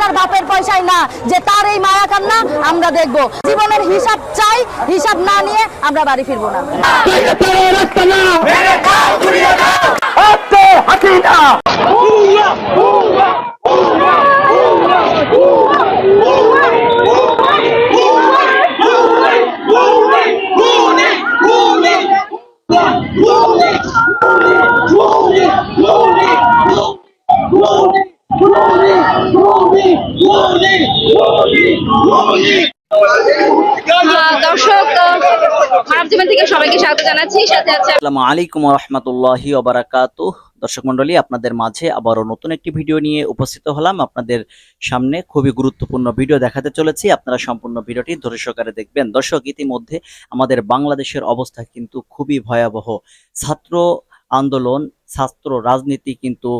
হাসিনার বাপের পয়সায় না যে তার এই মায়া কান্না আমরা দেখব। জীবনের হিসাব চাই, হিসাব না নিয়ে আমরা বাড়ি ফিরবো না। দর্শক মানব জীবন থেকে সবাইকে স্বাগত জানাচ্ছি। সাথে আছে আসসালামু আলাইকুম ওয়া রাহমাতুল্লাহি ওয়া বারাকাতুহু। দর্শক মণ্ডলী, আপনাদের মাঝে আবারও নতুন একটি ভিডিও নিয়ে উপস্থিত হলাম। আপনাদের সামনে খুবই গুরুত্বপূর্ণ ভিডিও দেখাতে চলেছি, আপনারা সম্পূর্ণ ভিডিওটি ধৈর্য সহকারে দেখবেন। দর্শক, ইতিমধ্যে আমাদের বাংলাদেশের অবস্থা কিন্তু খুবই ভয়াবহ। ছাত্র আন্দোলন, ছাত্র রাজনীতি কিন্তু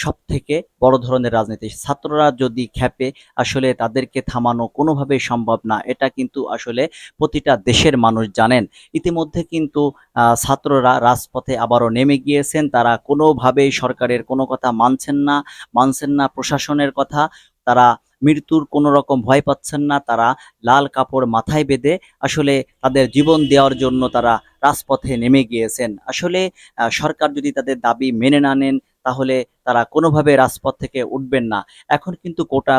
সব থেকে বড় ধরনের রাজনীতি। ছাত্ররা যদি খেপে, আসলে তাদেরকে থামানো কোনোভাবেই সম্ভব না। এটা কিন্তু আসলে প্রতিটা দেশের মানুষ জানেন। ইতিমধ্যে কিন্তু ছাত্ররা রাজপথে আবারও নেমে গিয়েছেন। তারা কোনোভাবেই সরকারের কোনো কথা মানছেন না প্রশাসনের কথা। তারা মৃত্যুর কোনো রকম ভয় পাচ্ছেন না। তারা লাল কাপড় মাথায় বেঁধে আসলে তাদের জীবন দেওয়ার জন্য তারা রাজপথে নেমে গিয়েছেন। আসলে সরকার যদি তাদের দাবি মেনে না নেন, তাহলে তারা কোনোভাবে রাজপথ থেকে উঠবেন না। এখন কিন্তু কোটা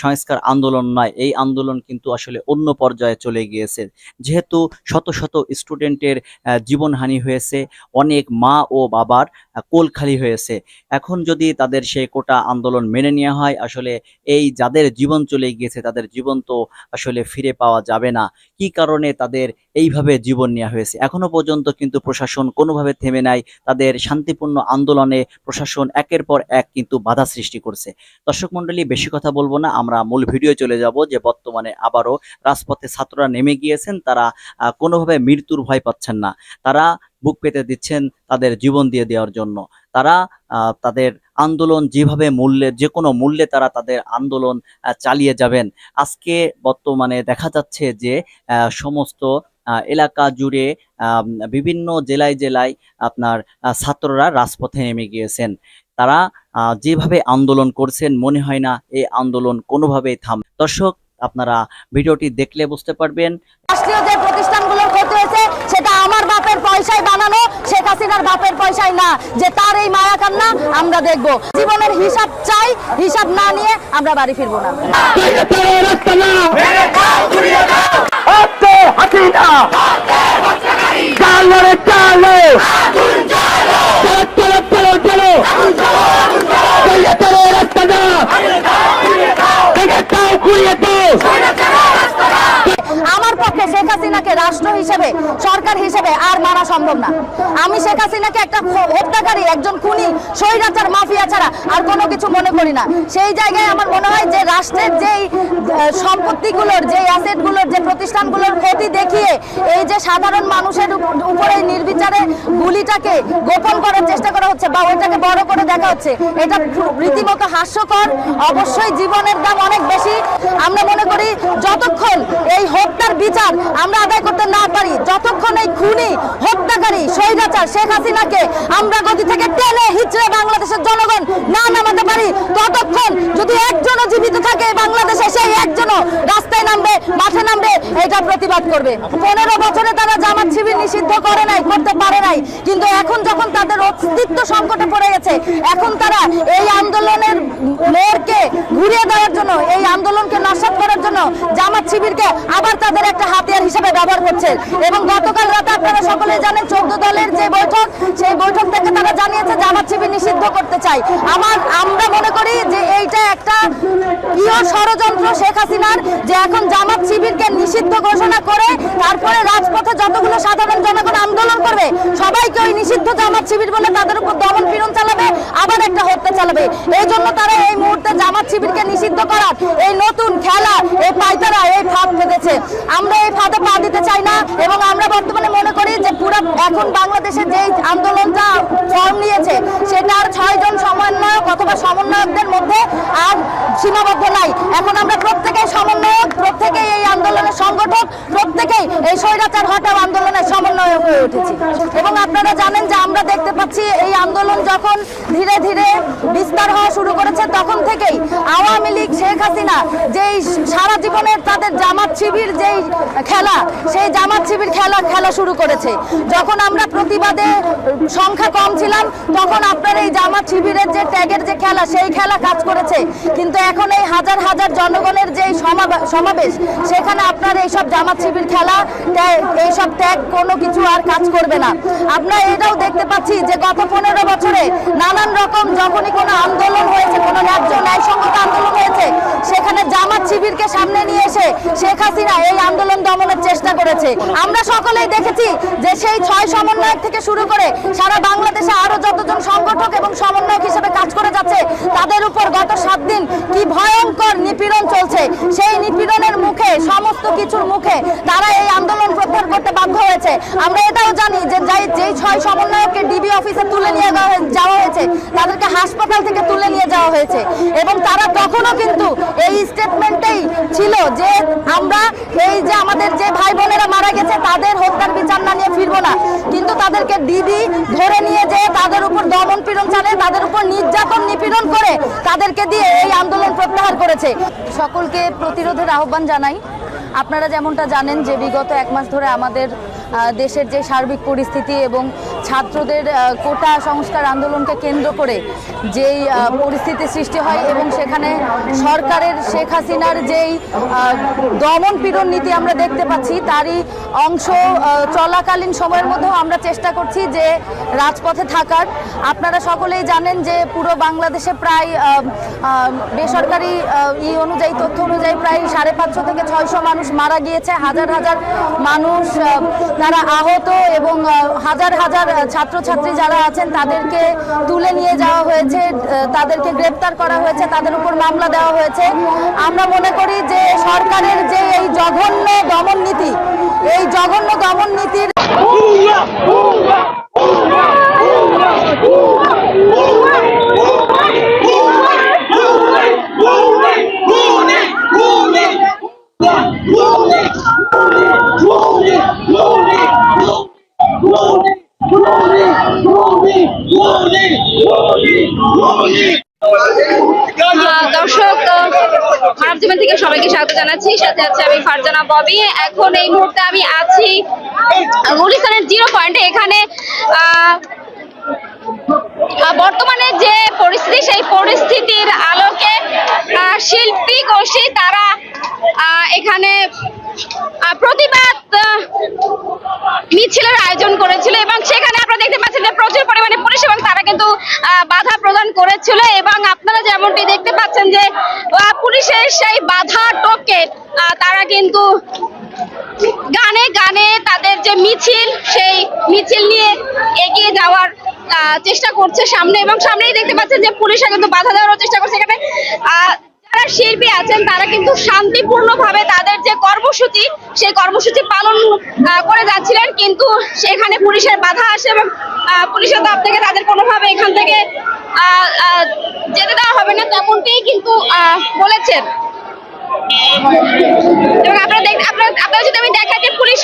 সংস্কার আন্দোলন নয়, এই আন্দোলন কিন্তু আসলে অন্য পর্যায়ে চলে গিয়েছে। যেহেতু শত শত স্টুডেন্টের জীবনহানি হয়েছে, অনেক মা ও বাবার কোল খালি হয়েছে। এখন যদি তাদের সেই কোটা আন্দোলন মেনে নেওয়া হয়, আসলে এই যাদের জীবন চলে গিয়েছে তাদের জীবন তো আসলে ফিরে পাওয়া যাবে না। কি কারণে তাদের এইভাবে জীবন নেওয়া হয়েছে? এখনো পর্যন্ত কিন্তু প্রশাসন কোনোভাবে থেমে নাই। তাদের শান্তিপূর্ণ আন্দোলনে প্রশাসন একের পর এক কিন্তু বাধা সৃষ্টি করছে। দর্শক মণ্ডলী, বেশি কথা বলবো না, আমরা মূল ভিডিও চলে যাব। যে বর্তমানে আবারও রাজপথে ছাত্ররা নেমে গিয়েছেন। তারা কোনোভাবে মৃত্যুর ভয় পাচ্ছেন না। তারা বুক পেতে দিচ্ছেন তাদের জীবন দিয়ে দেওয়ার জন্য। তারা তাদের আন্দোলন যেভাবে যে কোনো মূল্যে তারা তাদের আন্দোলন চালিয়ে যাবেন। আজকে বর্তমানে দেখা যাচ্ছে যে সমস্ত এলাকা জুড়ে বিভিন্ন জেলায় আপনার ছাত্ররা রাজপথে নেমে গিয়েছেন। তারা যেভাবে আন্দোলন করছেন, মনে হয় না এই আন্দোলন কোনোভাবেই থামবে। দর্শক, আপনারা ভিডিওটি দেখলে বুঝতে পারবেন। রাষ্ট্রীয় যে প্রতিষ্ঠানগুলোর ক্ষতি হয়েছে সেটা আমার বাপের পয়সায় বানানো, শেখ হাসিনার বাপের পয়সায় না যে তার এই মায়া কান্না আমরা দেখব। জীবনের হিসাব চাই, হিসাব না নিয়ে আমরা বাড়ি ফিরবো না। আমার পক্ষে শেখ হাসিনাকে রাষ্ট্র হিসেবে, সরকার হিসেবে আর মারা সম্ভব না। আমি শেখ হাসিনাকে একটা হত্যাকারী, একজন খুনি, স্বৈরাচার, মাফিয়া ছাড়া আর কোনো কিছু মনে করি না। সেই জায়গায় আমার মনে হয় যে রাষ্ট্রের যেই সম্পত্তিগুলোর, যে অ্যাসেটগুলোর, যে প্রতিষ্ঠানগুলোর ক্ষতি দেখিয়ে এই যে সাধারণ মানুষের উপরে নির্বিচারে গুলিটাকে গোপন করার চেষ্টা করা হচ্ছে বা ওইটাকে বড় করে দেখা হচ্ছে, এটা রীতিমতো হাস্যকর। অবশ্যই জীবনের দাম অনেক বেশি। আমরা মনে করি যতক্ষণ এই হত্যার বিচার আমরা আদায় করতে না পারি, যতক্ষণ এই খুনি, হত্যাকারী, স্বৈরাচার শেখ হাসিনাকে আমরা গদি থেকে টেনে হিচড়ে বাংলাদেশের জনগণ না নামাতে পারি, ততক্ষণ যদি একজনও জীবিত থাকে বাংলাদেশে, সেই একজনও রাস্তায় নামবে, মাঠে নামবে, এটা প্রতিবাদ করবে। 15 বছরে তারা জামাত শিবির নিষিদ্ধ করতে পারে নাই, কিন্তু এখন যখন তাদের অস্তিত্ব সংকটে পড়ে গেছে, এখন তারা এই আন্দোলনের মোড়কে ঘুরিয়ে দেওয়ার জন্য, এই আন্দোলনকে নস্যাৎ করার জন্য জামাত শিবিরকে আবার তাদের একটা হাতিয়ার হিসেবে ব্যবহার করছে। এবং গতকাল রাতে আপনারা সকলে জানেন 14 দলের যে বৈঠক, সেই বৈঠক থেকে তারা জানিয়েছে জামাত শিবির নিষিদ্ধ করতে চাই। আমরা মনে করি যে এইটা একটা ষড়যন্ত্র শেখ হাসিনার, যে এখন জামাত শিবিরকে নিষিদ্ধ ঘোষণা করে তারপরে রাজপথে যতগুলো সাধারণ জনগণ আন্দোলন করবে সবাইকে ওই নিষিদ্ধ জামাত শিবির বলে তাদের উপর দমন পীড়ন চালাবে, আবার একটা হত্যা চালাবে। এই জন্য তারা এই মুহূর্তে জামাত শিবিরকে নিষিদ্ধ করার এই নতুন খেলা, এই পায়তারা, এই ফাঁদ পেতেছে। আমরা এই ফাঁদে পা দিতে চাই না। এবং আমরা বর্তমানে মনে করি যে পুরো এখন বাংলাদেশে যে আন্দোলনটা ফর্ম নিয়েছে সেটা আর 6 জন সমন্বয়ক অথবা সমন্বয়কদের মধ্যে আর সীমাবদ্ধ নাই। এখন আমরা প্রত্যেকেই সমন্বয়ক, প্রত্যেকেই এই আন্দোলনের সংগঠক, প্রত্যেকেই এই স্বৈরাচার হটাও আন্দোলনের সমন্বয়ক হয়ে উঠেছি। এবং আপনারা জানেন যে আমরা দেখতে পাচ্ছি এই আন্দোলন যখন ধীরে ধীরে বিস্তার হওয়া শুরু করেছে, তখন থেকেই আওয়ামী লীগ, শেখ হাসিনা যেই সারা জীবনের তাদের জামাত শিবির যেই খেলা, সেই জামাত শিবির খেলা শুরু করেছে। যখন আমরা প্রতিবাদে সংখ্যা কম ছিলাম, তখন আপনার এই জামাত শিবিরের যে ট্যাগের যে খেলা, সেই খেলা কাজ করেছে। কিন্তু এখন এই হাজার হাজার জনগণের যে সমাবেশ, সেখানে আপনার এইসব জামাত শিবির খেলা, এইসব ট্যাগ কোনো কিছু আর কাজ করবে না। আমরা এটাও দেখতে পাচ্ছি যে গত 15 বছরে নানান রকম যখনই কোনো আন্দোলন হয়েছে, কোনো ন্যায়সঙ্গত আন্দোলন হয়েছে, সেখানে জামাত শিবিরকে সামনে নিয়ে এসে শেখ হাসিনা এই আন্দোলন দমনের চেষ্টা করেছে। আমরা সকলেই দেখেছি যে সেই 6 সমন্বয়ক থেকে শুরু করে সারা বাংলাদেশে আরো যতজন সংগঠক এবং সমন্বয়ক হিসেবে কাজ করে যাচ্ছে, তাদের উপর গত 7 দিন কি ভয়ঙ্কর নিপীড়ন চলছে। সেই নিপীড়নের মুখে, সমস্ত কিছুর মুখে তারা এই আন্দোলন প্রত্যাহার করতে বাধ্য হয়েছে। আমরা এটাও জানি যে যেই 6 সমন্বয়ককে ডিবি অফিসে তুলে নিয়ে যাওয়া হয়েছে, তাদেরকে হাসপাতাল থেকে তুলে নিয়ে যাওয়া হয়েছে, এবং তারা তখনও কিন্তু এই স্টেটমেন্টেই ছিল যে আমরা এই যে আমাদের যে ভাই বোনেরা মারা গেছে, তাদের হত্যার বিচার না নিয়ে ফিরবো না। কিন্তু তাদেরকে ডিবি ধরে নিয়ে যেয়ে তাদের উপর দমন পীড়ন চালিয়ে, তাদের উপর নির্যাতন নিপীড়ন করে তাদেরকে দিয়ে এই আন্দোলন প্রত্যাহার করেছে। সকলকে প্রতিরোধের আহ্বান জানাই। আপনারা যেমনটা জানেন যে বিগত 1 মাস ধরে আমাদের দেশের যে সার্বিক পরিস্থিতি এবং ছাত্রদের কোটা সংস্কার আন্দোলনকে কেন্দ্র করে যেই পরিস্থিতি সৃষ্টি হয়, এবং সেখানে সরকারের শেখ হাসিনার যেই দমন পীড়ন নীতি আমরা দেখতে পাচ্ছি, তারই অংশ চলাকালীন সময়ের মধ্যেও আমরা চেষ্টা করছি যে রাজপথে থাকার। আপনারা সকলেই জানেন যে পুরো বাংলাদেশে প্রায় বেসরকারি অনুযায়ী, তথ্য অনুযায়ী প্রায় 550 থেকে 600 মানুষ মারা গিয়েছে, হাজার হাজার মানুষ তারা আহত, এবং হাজার হাজার ছাত্রছাত্রী যারা আছেন তাদেরকে তুলে নিয়ে যাওয়া হয়েছে, তাদেরকে গ্রেপ্তার করা হয়েছে, তাদের উপর মামলা দেওয়া হয়েছে। আমরা মনে করি যে সরকারের যে এই জঘন্য দমন নীতি, এই জঘন্য দমন নীতির দর্শক, মানব জীবন থেকে সবাইকে স্বাগত জানাচ্ছি। সাথে আছে আমি ফারজানা ববি। এখন এই মুহূর্তে আমি আছি গুলিস্তানের 0 পয়েন্টে। এখানে বর্তমানে যে পরিস্থিতি, সেই পরিস্থিতির আলোকে শিল্পী গোষ্ঠী তারা এখানে প্রতিবাদ মিছিলের আয়োজন করেছিল, এবং সেখানে আপনারা দেখতে পাচ্ছেন যে প্রচুর পরিমাণে পুলিশ এবং তারা কিন্তু বাধা প্রদান করেছিল। এবং আপনারা যেমনটি দেখতে পাচ্ছেন যে পুলিশের সেই বাধা টোপকে তারা কিন্তু গানে গানে তাদের যে মিছিল, সেই মিছিল নিয়ে এগিয়ে যাওয়ার চেষ্টা করছে সামনে, এবং সামনেই দেখতে পাচ্ছেন যে পুলিশরা কিন্তু বাধা দেওয়ার চেষ্টা করছে। এখানে যারা শিল্পী আছেন তারা কিন্তু শান্তিপূর্ণভাবে তাদের যে কর্মসূচি, সেই কর্মসূচি পালন করে যাচ্ছিলেন, কিন্তু সেখানে পুলিশের বাধা আসে এবং পুলিশের তরফ থেকে তাদের কোনোভাবে এখান থেকে যেতে দেওয়া হবে না, তেমনটাই কিন্তু বলেছেন। এবং আপনারা যদি আমি দেখাই যে পুলিশ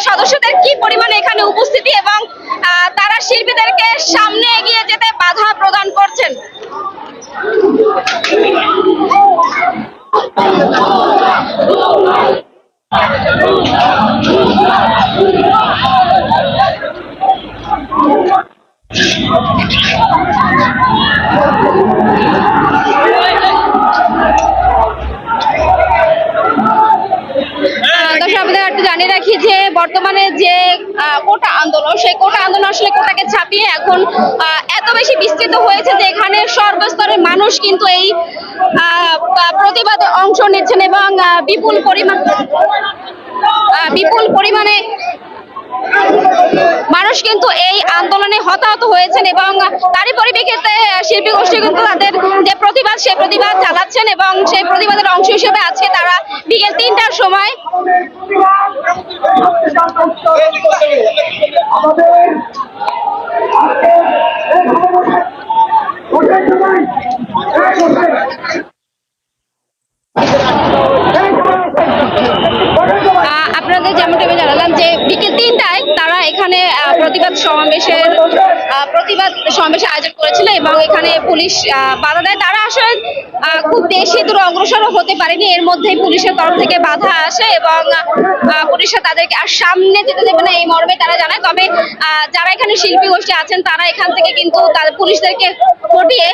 সদস্যদের কি পরিমাণে এখানে উপস্থিতি, এবং তারা শিল্পীদেরকে সামনে এগিয়ে যেতে বাধা প্রদান করছেন। জানিয়ে রাখি যে বর্তমানে যে কোটা আন্দোলন, সেই কোটা আন্দোলন আসলে কোটাকে ছাপিয়ে এখন এত বেশি বিস্তৃত হয়েছে যে এখানে সর্বস্তরের মানুষ কিন্তু এই প্রতিবাদে অংশ নিচ্ছেন, এবং বিপুল পরিমাণে মানুষ কিন্তু এই আন্দোলনে হতাহত হয়েছেন, এবং তারই পরিপ্রেক্ষিতে শিল্পী গোষ্ঠী কিন্তু তাদের যে প্রতিবাদ, সেই প্রতিবাদ চালাচ্ছেন, এবং সেই প্রতিবাদের অংশ হিসেবে আজকে তারা বিকেল 3টার সময় হয়েছিল এবং এখানে পুলিশ বাধা দেয়। তারা আসলে খুব বেশি দূর অগ্রসর হতে পারেনি, এর মধ্যেই পুলিশের তরফ থেকে বাধা আসে এবং পুলিশরা তাদেরকে আর সামনে যেতে দেবে না এই মর্মে তারা জানায়। তবে যারা এখানে শিল্পী গোষ্ঠী আছেন তারা এখান থেকে কিন্তু তাদের পুলিশদেরকে হটিয়ে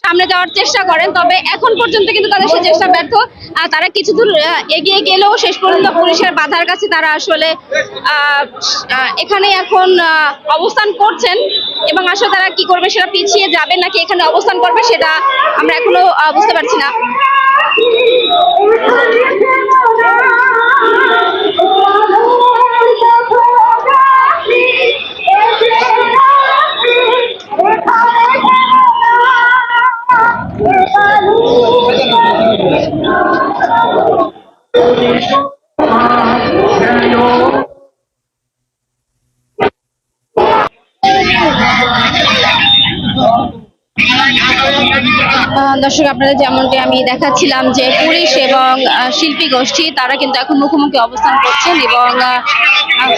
সামনে যাওয়ার চেষ্টা করেন, তবে এখন পর্যন্ত কিন্তু তাদের সেই চেষ্টা ব্যর্থ। তারা কিছু দূর এগিয়ে গেলেও শেষ পর্যন্ত পুলিশের বাধার কাছে তারা আসলে এখানে এখন অবস্থান করছেন এবং আসলে তারা কি করবে, সেটা পিছিয়ে যাবে নাকি এখানে অবস্থান করবে সেটা আমরা এখনো বুঝতে পারছি না। দর্শক, আপনাদের যেমনটি আমি দেখাচ্ছিলাম যে পুলিশ এবং শিল্পী গোষ্ঠী তারা কিন্তু এখন মুখোমুখি অবস্থান করছেন এবং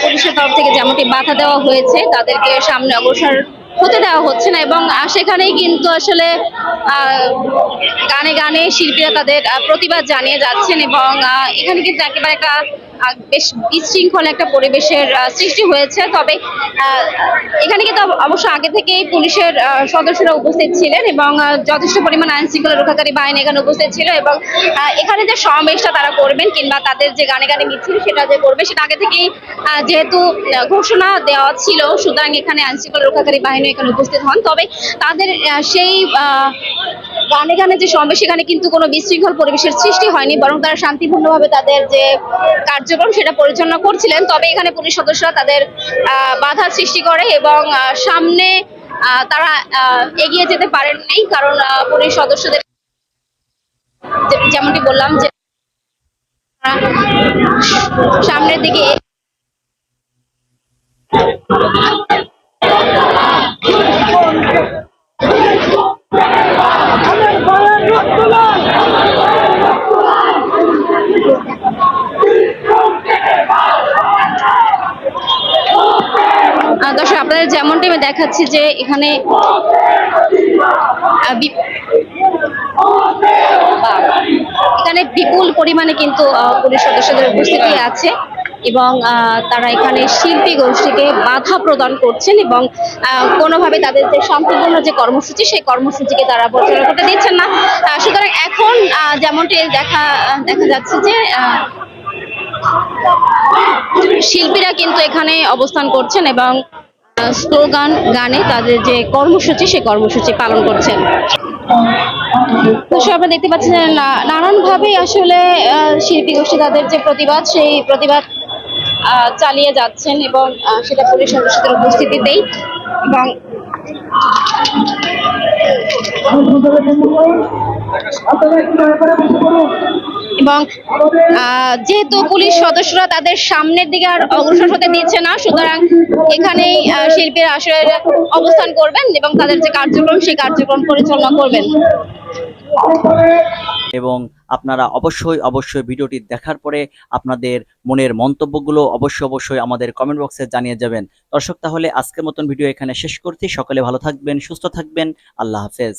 পুলিশের তরফ থেকে যেমনটি বাধা দেওয়া হয়েছে তাদেরকে সামনে অগ্রসর হতে দেওয়া হচ্ছে না এবং সেখানেই কিন্তু আসলে গানে গানে শিল্পীরা তাদের প্রতিবাদ জানিয়ে যাচ্ছেন এবং এখানে কিন্তু একেবারে একটা বেশ বিশৃঙ্খল একটা পরিবেশের সৃষ্টি হয়েছে। তবে এখানে কিন্তু অবশ্য আগে থেকেই পুলিশের সদস্যরা উপস্থিত ছিলেন এবং যথেষ্ট পরিমাণ আইন শৃঙ্খলা রক্ষাকারী বাহিনী এখানে উপস্থিত ছিল এবং এখানে যে সমাবেশটা তারা করবেন কিংবা তাদের যে গানে গানে মিছিল সেটা যে করবে সেটা আগে থেকেই যেহেতু ঘোষণা দেওয়া ছিল, সুতরাং এখানে আইন শৃঙ্খলা রক্ষাকারী বাহিনী এখানে উপস্থিত হন। তবে তাদের সেই গানে গানে যে সমাবেশ সেখানে কিন্তু কোনো বিশৃঙ্খল পরিবেশের সৃষ্টি হয়নি, বরং তারা শান্তিপূর্ণভাবে তাদের যে কার্যক্রম সেটা পরিচালনা করছিলেন। তবে এখানে পুলিশ সদস্যরা তাদের বাধা সৃষ্টি করে এবং সামনে তারা এগিয়ে যেতে পারেননি, কারণ পুলিশ সদস্যদের যেমনটি বললাম যে সামনের দিকে দর্শক, আপনাদের যেমনটি আমি দেখাচ্ছি যে এখানে বিপুল পরিমাণে কিন্তু পুলিশ সদস্যদের উপস্থিতি আছে এবং তারা এখানে শিল্পী গোষ্ঠীকে বাধা প্রদান করছেন এবং কোনোভাবে তাদের যে শান্তিপূর্ণ যে কর্মসূচি সেই কর্মসূচিকে তারা পরিচালনা করতে দিচ্ছেন না। সুতরাং এখন যেমনটি দেখা যাচ্ছে যে শিল্পীরা কিন্তু এখানে অবস্থান করছেন এবং স্লোগান গানে তাদের যে কর্মসূচি সেই কর্মসূচি পালন করছেন। দর্শক, আপনারা দেখতে পাচ্ছেন নানানভাবে আসলে শিল্পী গোষ্ঠী তাদের যে প্রতিবাদ সেই প্রতিবাদ চালিয়ে যাচ্ছেন এবং সেটা পুলিশ সদস্যদের উপস্থিতিতেই এবং যেহেতু পুলিশ সদস্যরা তাদের সামনের দিকে আর অগ্রসর হতে দিচ্ছে না, সুতরাং এখানেই শিল্পীরা আসলে অবস্থান করবেন এবং তাদের যে কার্যক্রম সেই কার্যক্রম পরিচালনা করবেন। এবং আপনারা অবশ্যই ভিডিওটি দেখার পরে আপনাদের মনের মন্তব্যগুলো অবশ্যই আমাদের কমেন্ট বক্সে জানিয়ে যাবেন। দর্শক, তাহলে আজকের মতন ভিডিও এখানে শেষ করছি। সকলে ভালো থাকবেন, সুস্থ থাকবেন। আল্লাহ হাফেজ।